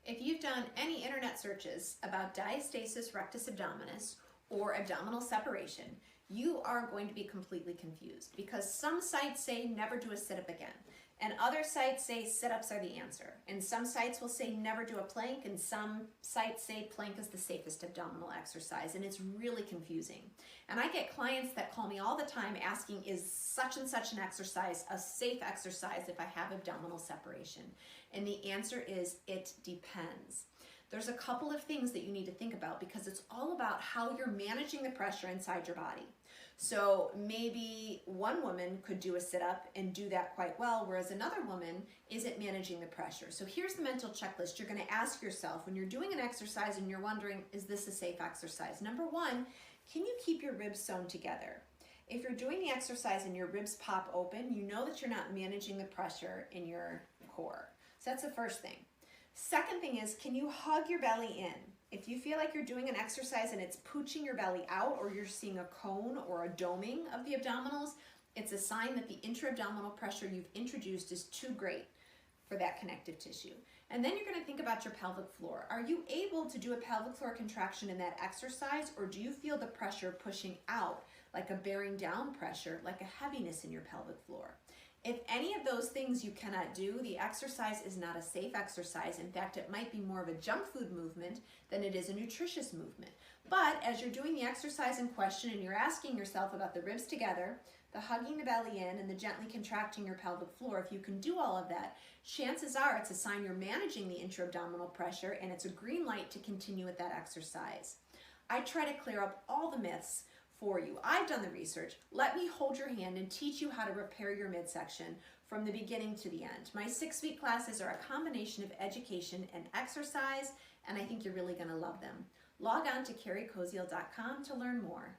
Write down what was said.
If you've done any internet searches about diastasis rectus abdominis or abdominal separation, you are going to be completely confused because some sites say never do a sit-up again, and other sites say sit-ups are the answer, and some sites will say never do a plank, and some sites say plank is the safest abdominal exercise, and it's really confusing. And I get clients that call me all the time asking, is such and such an exercise a safe exercise if I have abdominal separation? And the answer is it depends. There's a couple of things that you need to think about because it's all about how you're managing the pressure inside your body. So maybe one woman could do a sit-up and do that quite well, whereas another woman isn't managing the pressure. So here's the mental checklist you're going to ask yourself when you're doing an exercise and you're wondering, is this a safe exercise? Number one, can you keep your ribs sewn together? If you're doing the exercise and your ribs pop open, you know that you're not managing the pressure in your core. So that's the first thing. Second thing is, can you hug your belly in? If you feel like you're doing an exercise and it's pooching your belly out, or you're seeing a cone or a doming of the abdominals, it's a sign that the intra-abdominal pressure you've introduced is too great for that connective tissue. And then you're going to think about your pelvic floor. Are you able to do a pelvic floor contraction in that exercise, or do you feel the pressure pushing out, like a bearing down pressure, like a heaviness in your pelvic floor? If any of those things you cannot do, the exercise is not a safe exercise. In fact, it might be more of a junk food movement than it is a nutritious movement. But as you're doing the exercise in question and you're asking yourself about the ribs together, the hugging the belly in, and the gently contracting your pelvic floor, if you can do all of that, chances are it's a sign you're managing the intra-abdominal pressure, and it's a green light to continue with that exercise. I try to clear up all the myths for you. I've done the research. Let me hold your hand and teach you how to repair your midsection from the beginning to the end. My 6-week classes are a combination of education and exercise, and I think you're really going to love them. Log on to carriekoziel.com to learn more.